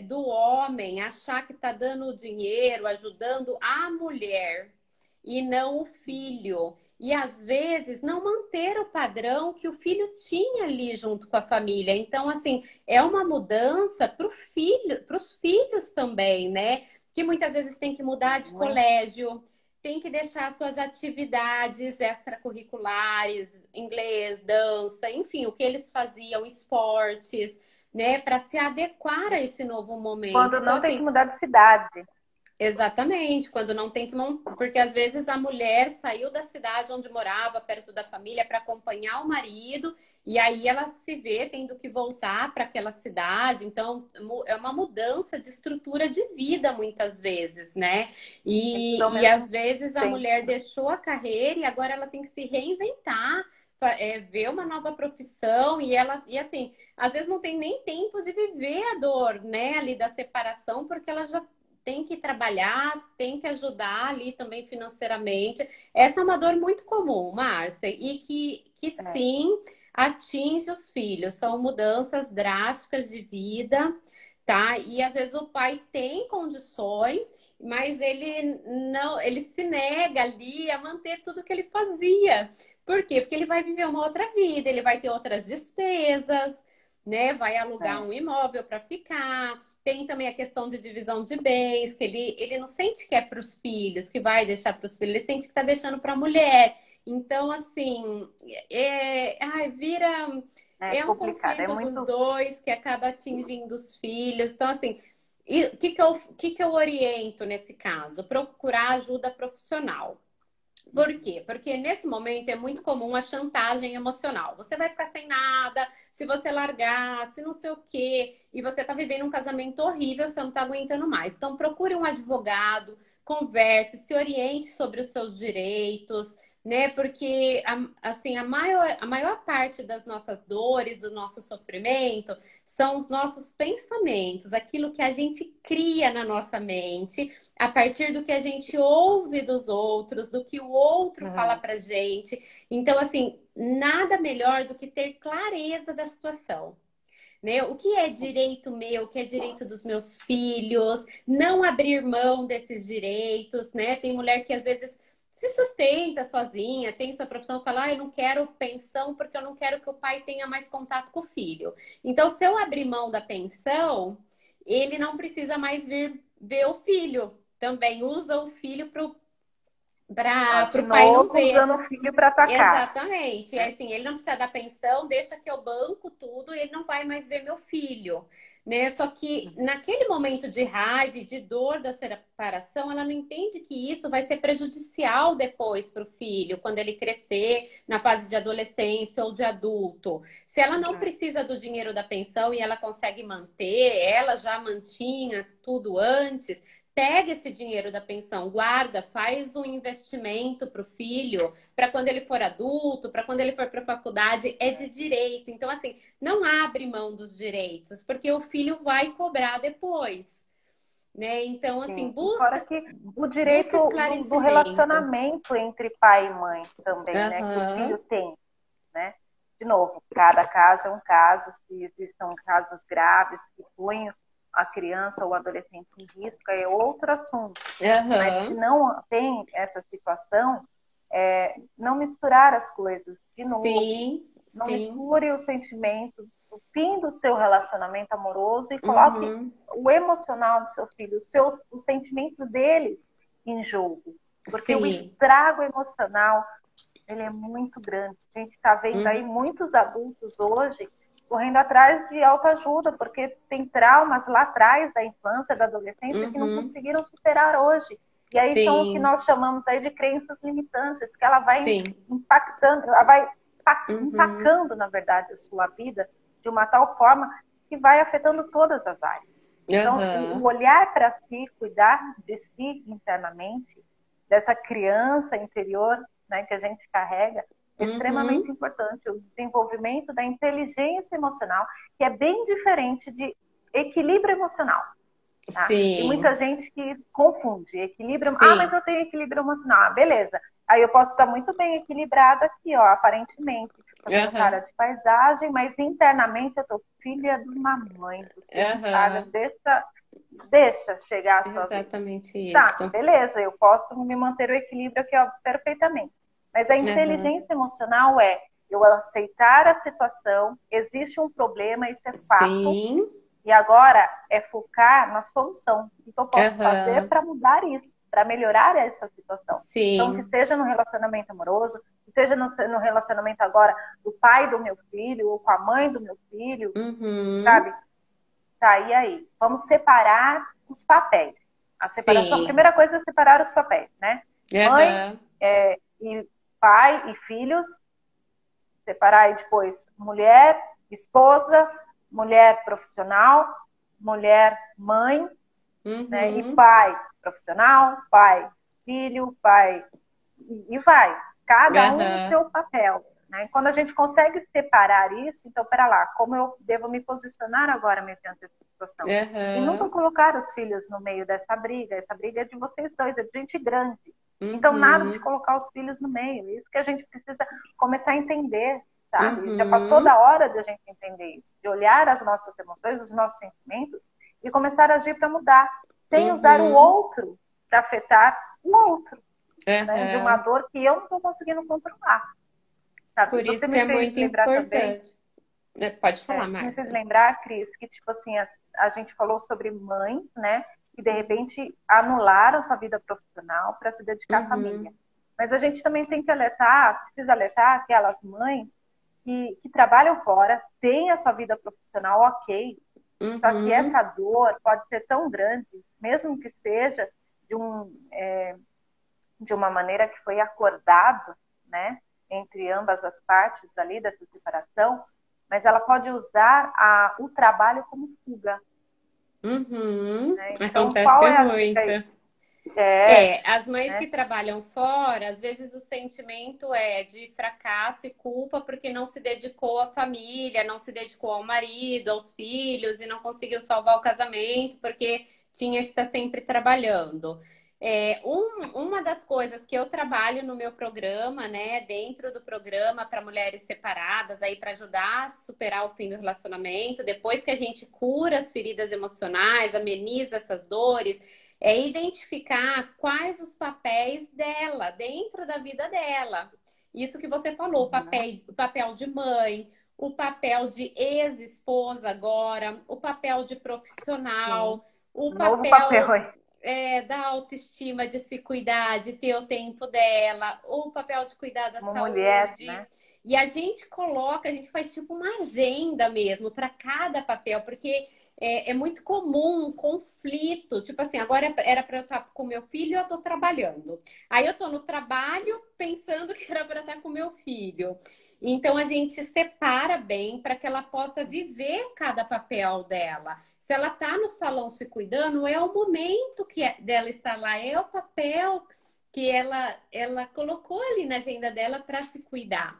do homem achar que está dando dinheiro, ajudando a mulher e não o filho. E às vezes não manter o padrão que o filho tinha ali junto com a família. Então, assim, é uma mudança para o filho, para os filhos também, né? Que muitas vezes tem que mudar de colégio, tem que deixar suas atividades extracurriculares, inglês, dança, enfim, o que eles faziam, esportes, né, para se adequar a esse novo momento. Quando não tem que mudar de cidade. Exatamente, quando não tem que porque às vezes a mulher saiu da cidade onde morava, perto da família, para acompanhar o marido, e aí ela se vê tendo que voltar para aquela cidade. Então, é uma mudança de estrutura de vida, muitas vezes, né? E às vezes a mulher deixou a carreira e agora ela tem que se reinventar, ver uma nova profissão, e assim, às vezes não tem nem tempo de viver a dor, né, ali da separação, porque ela já tem que trabalhar, tem que ajudar ali também financeiramente. Essa é uma dor muito comum, Márcia, e que sim atinge os filhos. São mudanças drásticas de vida, tá? E às vezes o pai tem condições, mas ele se nega ali a manter tudo que ele fazia. Por quê? Porque ele vai viver uma outra vida, ele vai ter outras despesas, né? Vai alugar um imóvel para ficar. Tem também a questão de divisão de bens, que ele não sente que é para os filhos, que vai deixar para os filhos, ele sente que está deixando para a mulher. Então, assim, um conflito dos dois que acaba atingindo os filhos. Então, assim, o que eu oriento nesse caso? Procurar ajuda profissional. Por quê? Porque nesse momento é muito comum a chantagem emocional. Você vai ficar sem nada, se você largar, se não sei o quê, e você tá vivendo um casamento horrível, você não tá aguentando mais. Então procure um advogado, converse, se oriente sobre os seus direitos, né? Porque assim, a maior parte das nossas dores, do nosso sofrimento, são os nossos pensamentos, aquilo que a gente cria na nossa mente, a partir do que a gente ouve dos outros, do que o outro fala pra gente. Então, assim, nada melhor do que ter clareza da situação. Né? O que é direito meu, o que é direito dos meus filhos, não abrir mão desses direitos, né? Tem mulher que às vezes se sustenta sozinha, tem sua profissão, fala, eu não quero pensão porque eu não quero que o pai tenha mais contato com o filho. Então, se eu abrir mão da pensão, ele não precisa mais vir ver o filho. Também usa o filho Para De o pai não novo, ver. usando o filho para atacar. Exatamente. E assim, ele não precisa da pensão, deixa que eu banco tudo e ele não vai mais ver meu filho, né? Só que naquele momento de raiva, e de dor da separação, ela não entende que isso vai ser prejudicial depois para o filho, quando ele crescer, na fase de adolescência ou de adulto. Se ela não precisa do dinheiro da pensão e ela consegue manter, ela já mantinha tudo antes. Pega esse dinheiro da pensão, guarda, faz um investimento para o filho, para quando ele for adulto, para quando ele for para a faculdade, é de direito. Então, assim, não abre mão dos direitos, porque o filho vai cobrar depois, né? Então, assim, Sim. E fora que o direito busca do esclarecimento. relacionamento entre pai e mãe também, né? Que o filho Aham. tem, né? De novo, cada caso é um caso, se são casos graves que põem a criança ou o adolescente em risco, é outro assunto. Mas se Aham. não tem essa situação, não misturar as coisas de novo. Sim, Não sim. misture o sentimento do fim do seu relacionamento amoroso e coloque Uhum. o emocional do seu filho, os sentimentos deles em jogo. Porque o Sim. estrago emocional, ele é muito grande. A gente está vendo aí Uhum. muitos adultos hoje correndo atrás de autoajuda, porque tem traumas lá atrás da infância, da adolescência, que não Uhum. conseguiram superar hoje. E aí são o que Sim, nós chamamos aí de crenças limitantes, que ela vai sim. impactando, ela vai Uhum. empacando, na verdade, a sua vida de uma tal forma que vai afetando todas as áreas. Então, o Aham. olhar para si, cuidar de si internamente, dessa criança interior, né, que a gente carrega, é extremamente Uhum. importante. O desenvolvimento da inteligência emocional, que é bem diferente de equilíbrio emocional. Tá? Tem muita Sim, gente que confunde equilíbrio. Ah, mas sim. eu tenho equilíbrio emocional. Ah, beleza. Aí eu posso estar muito bem equilibrada aqui, ó, aparentemente, fazendo cara Aham. de paisagem, mas internamente eu tô filha de uma mãe. Você me paga, Aham. deixa chegar a sua vez. Exatamente Tá, isso. beleza, eu posso me manter o equilíbrio aqui, ó, perfeitamente. Mas a Aham. inteligência emocional é eu aceitar a situação, existe um problema, isso é fato, Sim. e agora é focar na solução. O que eu posso fazer Aham. para mudar isso, para melhorar essa situação? Então, que Sim. seja no relacionamento amoroso, que seja no relacionamento agora do pai do meu filho, ou com a mãe do meu filho, Uhum. sabe? Tá, e aí? Vamos separar os papéis. A separação, a Sim. primeira coisa é separar os papéis, né? Mãe Aham. e pai e filhos, separar e depois mulher, esposa, mulher profissional, mulher mãe, né? E Uhum. pai profissional, pai filho, pai e vai. Cada um no Aham. seu papel. Né? Quando a gente consegue separar isso, então, pera lá, como eu devo me posicionar agora mediante essa situação? E nunca Aham. colocar os filhos no meio dessa briga. Essa briga é de vocês dois, é de gente grande. Então, nada de Uhum. colocar os filhos no meio. Isso que a gente precisa começar a entender, sabe? Já passou Uhum. da hora de a gente entender isso, de olhar as nossas emoções, os nossos sentimentos e começar a agir para mudar, sem usar o Uhum. outro para afetar o outro, né? De uma Aham. dor que eu não estou conseguindo controlar, sabe? Por Você isso que me é fez muito lembrar também, importante. Pode falar, você me fez Márcia. lembrar, Cris, que tipo assim, a gente falou sobre mães, né? Que de repente anularam sua vida profissional para se dedicar à família. Uhum. Mas a gente também tem que alertar, precisa alertar aquelas mães que trabalham fora, têm a sua vida profissional ok, só que Uhum. essa dor pode ser tão grande, mesmo que seja de, de uma maneira que foi acordado, né, entre ambas as partes ali dessa separação, mas ela pode usar o trabalho como fuga. Uhum. Né? Então, qual Acontece é a dica muito. aí? É, As mães que né? trabalham fora, às vezes o sentimento é de fracasso e culpa porque não se dedicou à família, não se dedicou ao marido, aos filhos e não conseguiu salvar o casamento porque tinha que estar sempre trabalhando. Uma das coisas que eu trabalho no meu programa, né, dentro do programa para mulheres separadas, aí para ajudar a superar o fim do relacionamento, depois que a gente cura as feridas emocionais, ameniza essas dores é identificar quais os papéis dela dentro da vida dela. Isso que você falou, Uhum. o papel de mãe, o papel de ex-esposa agora, o papel de Sim. profissional, o Novo papel papel aí. da autoestima, de se cuidar, de ter o tempo dela, o papel de cuidar da Uma saúde. mulher, né? E a gente coloca, a gente faz tipo uma agenda mesmo para cada papel, porque é muito comum um conflito. Tipo assim, agora era para eu estar com meu filho, eu estou trabalhando. Aí eu estou no trabalho pensando que era para estar com meu filho. Então a gente separa bem para que ela possa viver cada papel dela. Se ela está no salão se cuidando, é o momento dela estar lá, é o papel que ela colocou ali na agenda dela para se cuidar.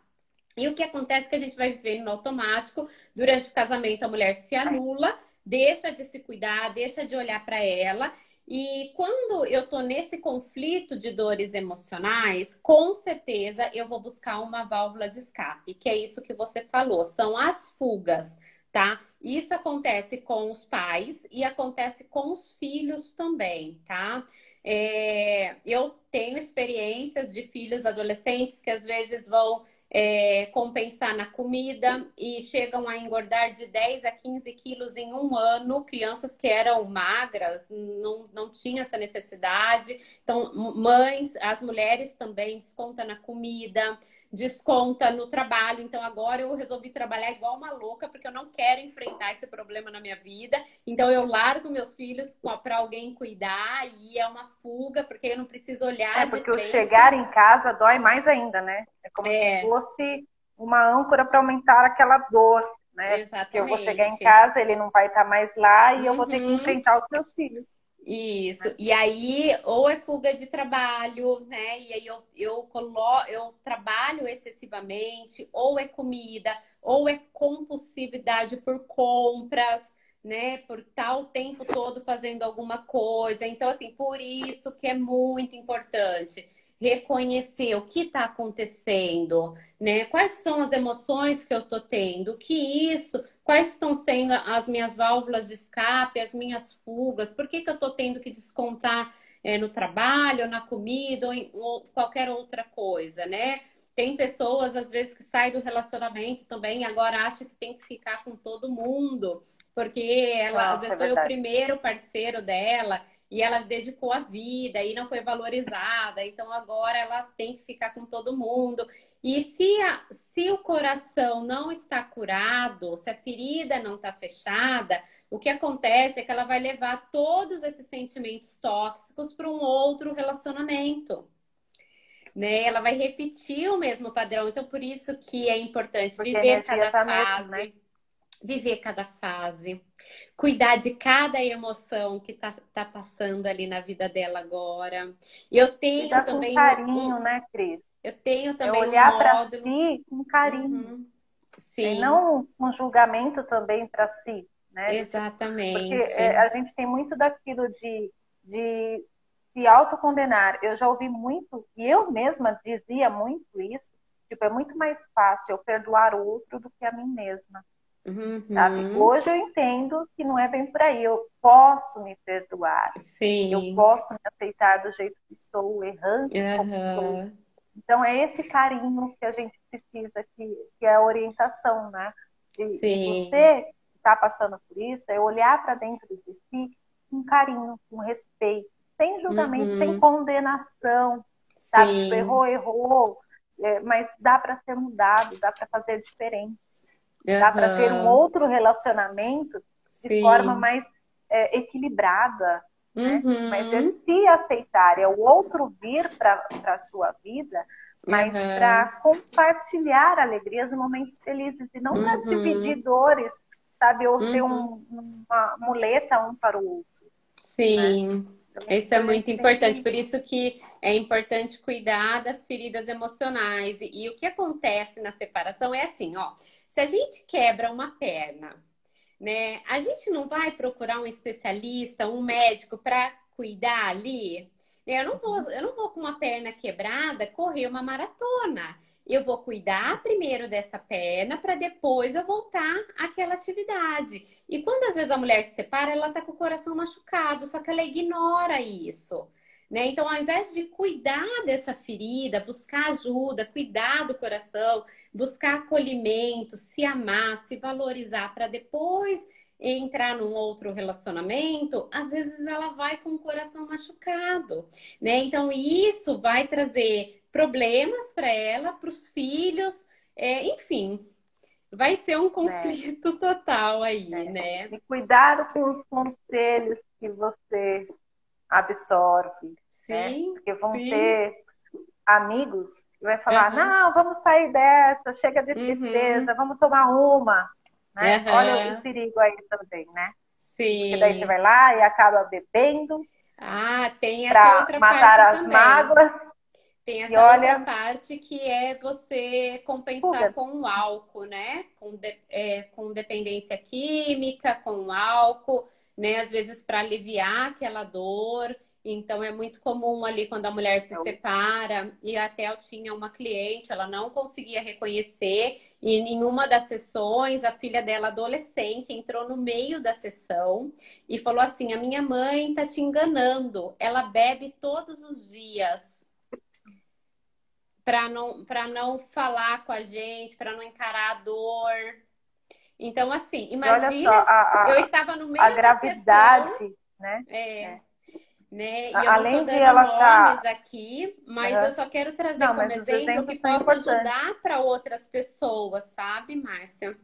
E o que acontece é que a gente vai vivendo no automático. Durante o casamento, a mulher se anula, deixa de se cuidar, deixa de olhar para ela. E quando eu tô nesse conflito de dores emocionais, com certeza eu vou buscar uma válvula de escape, que é isso que você falou, são as fugas, tá? Isso acontece com os pais e acontece com os filhos também, tá? Eu tenho experiências de filhos adolescentes que às vezes vão compensar na comida e chegam a engordar de 10 a 15 quilos em um ano. Crianças que eram magras, não tinha essa necessidade. Então, mães, as mulheres também descontam na comida, desconta no trabalho. Então, agora eu resolvi trabalhar igual uma louca, porque eu não quero enfrentar esse problema na minha vida. Então, eu largo meus filhos para alguém cuidar e é uma fuga, porque eu não preciso olhar de porque o frente. chegar em casa dói mais ainda, né? É como se fosse uma âncora para aumentar aquela dor, né? Exatamente. Porque eu vou chegar em casa, ele não vai estar mais lá e eu vou ter que enfrentar os meus filhos. Isso. E aí, ou é fuga de trabalho, né? E aí eu trabalho excessivamente, ou é comida, ou é compulsividade por compras, né? Por estar o tempo todo fazendo alguma coisa. Então, assim, por isso que é muito importante reconhecer o que está acontecendo, né? Quais são as emoções que eu estou tendo, quais estão sendo as minhas válvulas de escape, as minhas fugas, por que eu estou tendo que descontar no trabalho, na comida ou qualquer outra coisa, né? Tem pessoas, às vezes, que saem do relacionamento também e agora acham que tem que ficar com todo mundo, porque ela, às vezes, foi o primeiro parceiro dela e ela dedicou a vida e não foi valorizada, então agora ela tem que ficar com todo mundo. E se o coração não está curado, se a ferida não está fechada, o que acontece é que ela vai levar todos esses sentimentos tóxicos para um outro relacionamento, né? Ela vai repetir o mesmo padrão. Então, por isso que é importante viver cada fase. Mesmo, né? Viver cada fase, cuidar de cada emoção que tá passando ali na vida dela agora. Eu tenho também com carinho, né, Cris? Eu tenho também olhar para si com carinho. Sim. E não com julgamento também para si, né? Exatamente. Porque a gente tem muito daquilo de se autocondenar. Eu já ouvi muito, e eu mesma dizia muito isso, tipo, é muito mais fácil eu perdoar o outro do que a mim mesma. Sabe? Hoje eu entendo que não é bem por aí. Eu posso me perdoar. Sim. Eu posso me aceitar do jeito que sou, errante como sou. Então é esse carinho que a gente precisa, que é a orientação, né? De você que está passando por isso, é olhar para dentro de si com carinho, com respeito, sem julgamento, sem condenação. Sabe? Tipo, errou, mas dá para ser mudado, dá para fazer diferente. Dá para ter um outro relacionamento de forma mais equilibrada, né? Mas é se aceitar, é o outro vir para a sua vida, mas para compartilhar alegrias e momentos felizes, e não para dividir dores, sabe? Ou ser uma muleta um para o outro. Sim. Né? Então, isso é muito importante, por isso que é importante cuidar das feridas emocionais. E o que acontece na separação é assim, ó. Se a gente quebra uma perna, né? A gente não vai procurar um especialista, um médico para cuidar ali. Eu não vou com uma perna quebrada correr uma maratona. Eu vou cuidar primeiro dessa perna para depois eu voltar àquela atividade. E quando às vezes a mulher se separa, ela tá com o coração machucado, só que ela ignora isso. Né? Então, ao invés de cuidar dessa ferida, buscar ajuda, cuidar do coração, buscar acolhimento, se amar, se valorizar para depois entrar num outro relacionamento, às vezes ela vai com o coração machucado, né? Então isso vai trazer problemas para ela, para os filhos, enfim, vai ser um né? conflito total aí, É. né? E cuidado com os conselhos que você absorve, né? Sim, Porque vão sim. ter amigos que vai falar, Aham. não, vamos sair dessa, chega de tristeza, Uhum. vamos tomar uma, né? Olha o Aham. perigo aí também, né? Porque daí você Sim. vai lá e acaba bebendo Ah, tem essa para outra matar parte as também. mágoas Tem e essa outra olha, parte que é você compensar fuga. com o álcool, né? Com dependência química, com o álcool, né? Às vezes para aliviar aquela dor. Então é muito comum ali quando a mulher se separa, e até eu tinha uma cliente, ela não conseguia reconhecer, e em uma das sessões, a filha dela, adolescente, entrou no meio da sessão e falou assim: a minha mãe tá te enganando, ela bebe todos os dias para não falar com a gente, para não encarar a dor. Então, assim, E olha só, imagina, eu estava no a meio da sessão, gravidade, né? é, É. né? E eu não estou Além de dando ela nomes estar. aqui, mas eu Uhum. só quero trazer Não, como mas os exemplo que exemplos são possa importantes. ajudar para outras pessoas, sabe, Márcia?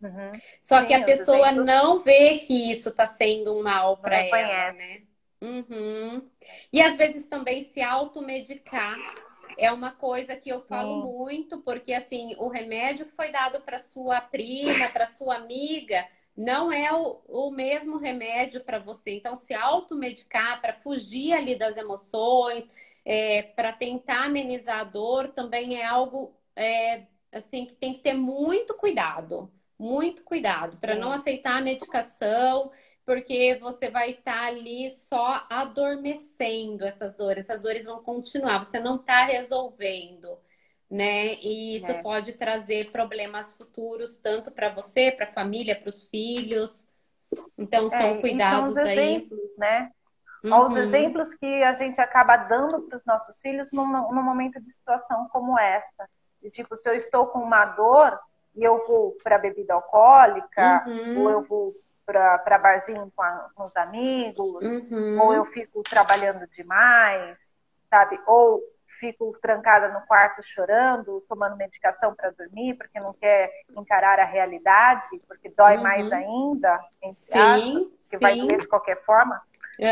Uhum. Só que a Sim, os pessoa exemplos não vê que isso está sendo um mal não para ela, reconhecem. né? Uhum. E às vezes também se automedicar é uma coisa que eu falo Sim, muito, porque assim, o remédio que foi dado para sua prima, para sua amiga, não é o mesmo remédio para você. Então, se automedicar para fugir ali das emoções, para tentar amenizar a dor, também é algo assim que tem que ter muito cuidado para não sim. aceitar a medicação, porque você vai estar ali só adormecendo essas dores vão continuar, você não está resolvendo, né? E isso É. pode trazer problemas futuros, tanto para você, para a família, para os filhos. Então, são E são os cuidados aí. exemplos, né? Ó, os Uhum, exemplos que a gente acaba dando para os nossos filhos num momento de situação como essa. E, tipo, se eu estou com uma dor e eu vou para bebida alcoólica, ou eu uhum, vou para barzinho com os amigos, ou eu uhum, fico trabalhando demais, sabe? Ou fico trancada no quarto chorando, tomando medicação para dormir, porque não quer encarar a realidade, porque dói mais uhum. ainda, entre aspas, Sim, que vai doer sim. de qualquer forma,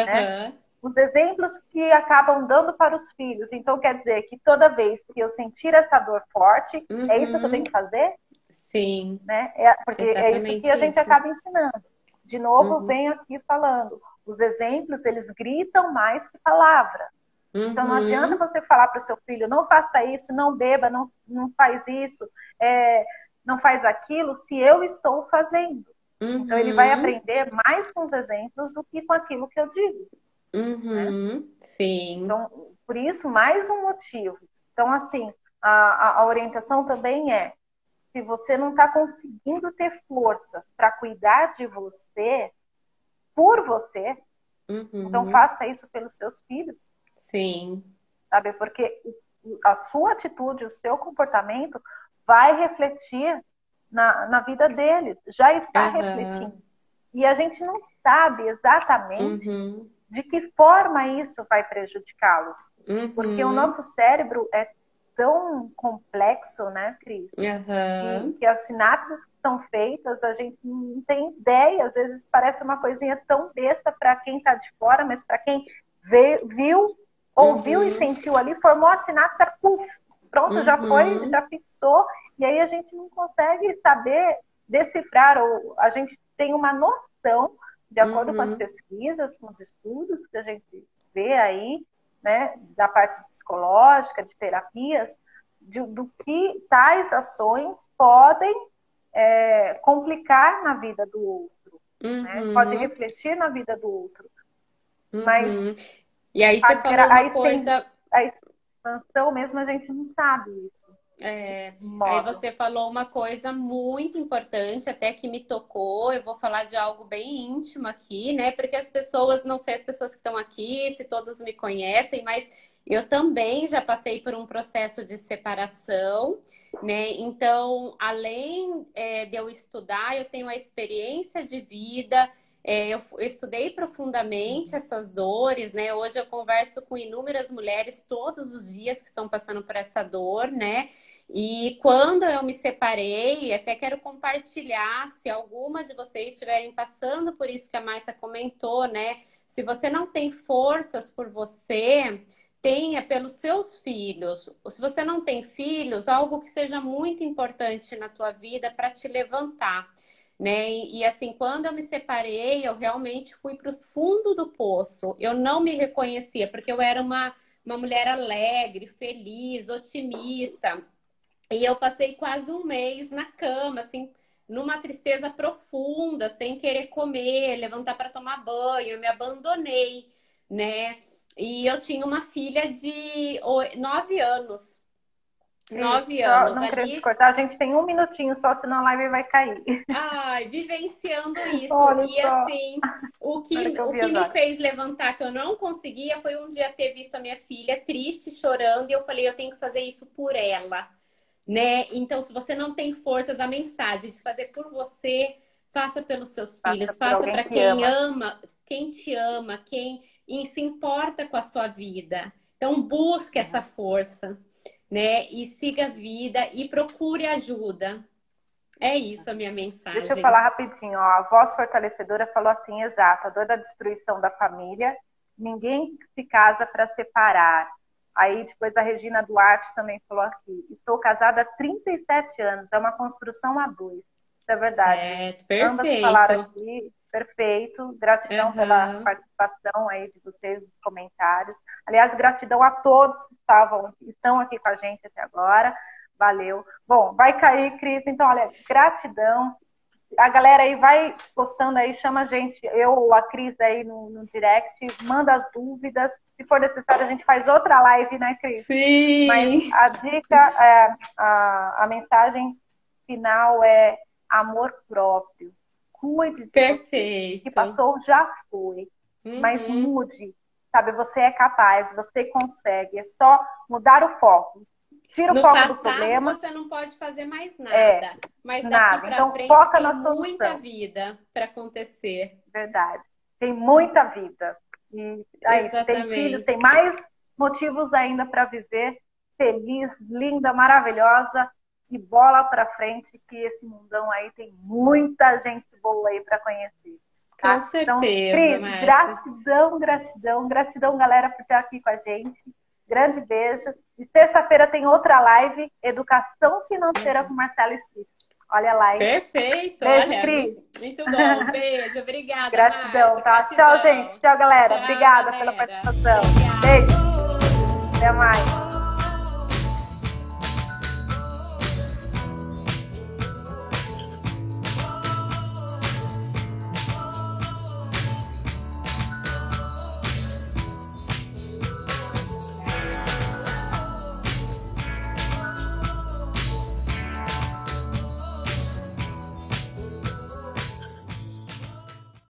né? Aham. Os exemplos que acabam dando para os filhos. Então, quer dizer que toda vez que eu sentir essa dor forte, é isso que eu tenho que Uhum. fazer? Sim, Né? Porque é isso que exatamente a gente isso. acaba ensinando. De novo, Uhum. venho aqui falando. Os exemplos, eles gritam mais que palavra. Então, não adianta Uhum. você falar para o seu filho, não faça isso, não beba, não faz isso, é, não faz aquilo, se eu estou fazendo. Então, ele vai Uhum. aprender mais com os exemplos do que com aquilo que eu digo. Né? Uhum. Sim. Então, por isso, mais um motivo. Então, assim, a orientação também é, se você não está conseguindo ter forças para cuidar de você, por você, então Uhum. faça isso pelos seus filhos, Sim. sabe? Porque a sua atitude, o seu comportamento vai refletir na vida deles, já está Aham. refletindo. E a gente não sabe exatamente Uhum. de que forma isso vai prejudicá-los. Porque o Uhum. nosso cérebro é tão complexo, né, Cris? Aham. Que as sinapses que são feitas, a gente não tem ideia. Às vezes parece uma coisinha tão besta para quem está de fora, mas para quem viu, ouviu e Uhum. sentiu ali, formou a sinapse, puf, pronto, já foi, Uhum. já fixou. E aí a gente não consegue saber decifrar, ou a gente tem uma noção de acordo com as Uhum. pesquisas, com os estudos que a gente vê aí, né, da parte psicológica, de terapias, do que tais ações podem complicar na vida do outro, né? Pode Uhum. refletir na vida do outro, mas Uhum. E aí você falou a, uma coisa. a expansão mesmo a gente não sabe isso. Aí você falou uma coisa muito importante, até que me tocou. Eu vou falar de algo bem íntimo aqui, né? Porque as pessoas, não sei as pessoas que estão aqui, se todas me conhecem, mas eu também já passei por um processo de separação, né? Então, além de eu estudar, eu tenho a experiência de vida. Eu estudei profundamente essas dores, né? Hoje eu converso com inúmeras mulheres todos os dias que estão passando por essa dor, né? E quando eu me separei, até quero compartilhar, se alguma de vocês estiverem passando por isso que a Márcia comentou, né? Se você não tem forças por você, tenha pelos seus filhos. Se você não tem filhos, algo que seja muito importante na tua vida para te levantar. Né? E assim, quando eu me separei, eu realmente fui para o fundo do poço. Eu não me reconhecia, porque eu era uma mulher alegre, feliz, otimista. E eu passei quase um mês na cama, assim, numa tristeza profunda, sem querer comer, levantar para tomar banho. Eu me abandonei, né? E eu tinha uma filha de 9 anos. 9 anos. Não queria te cortar, a gente tem 1 minutinho só, senão a live vai cair. Ai, vivenciando isso. Olha e só. Assim, o que me fez levantar, que eu não conseguia, foi um dia ter visto a minha filha triste, chorando, e eu falei, eu tenho que fazer isso por ela, né? Então, se você não tem forças, a mensagem de fazer por você, faça pelos seus filhos, faça para quem ama, quem te ama, quem se importa com a sua vida. Então, busque essa força, né? E siga a vida e procure ajuda. É isso a minha mensagem. Deixa eu falar rapidinho, ó. A voz fortalecedora falou assim, exato, a dor da destruição da família, ninguém se casa para separar. Aí depois a Regina Duarte também falou aqui, estou casada há 37 anos, é uma construção a dois. Isso é verdade. Certo, perfeito. Ambas falaram aqui, perfeito. Gratidão pela participação aí de vocês, dos comentários. Aliás, gratidão a todos que estão aqui com a gente até agora. Valeu. Bom, vai cair, Cris. Então, olha, gratidão. A galera aí vai postando aí, chama a gente, eu ou a Cris aí no direct, manda as dúvidas. Se for necessário, a gente faz outra live, né, Cris? Sim! Mas a dica, a mensagem final é amor próprio. Cuide de você. O que passou já foi. Mas mude. Sabe, você é capaz, você consegue. É só mudar o foco. Tira o foco do problema. Você não pode fazer mais nada. Mas daqui pra então, frente foca tem na solução. muita vida para acontecer. Verdade. Tem muita vida. E aí, tem filhos, tem mais motivos ainda para viver feliz, linda, maravilhosa. E bola pra frente, que esse mundão aí tem muita gente boa aí para conhecer. Tá? Com certeza, então, Cris, gratidão, galera, por estar aqui com a gente. Grande beijo. E terça-feira tem outra live, Educação Financeira com Marcela Street. Olha lá, hein? Perfeito. Beijo, olha, Cris. muito bom. Beijo, obrigada, Gratidão, Márcia, tá? gratidão. Tchau, gente. Tchau, galera. Tchau, Obrigada galera. pela participação. Obrigada. Beijo. Até mais.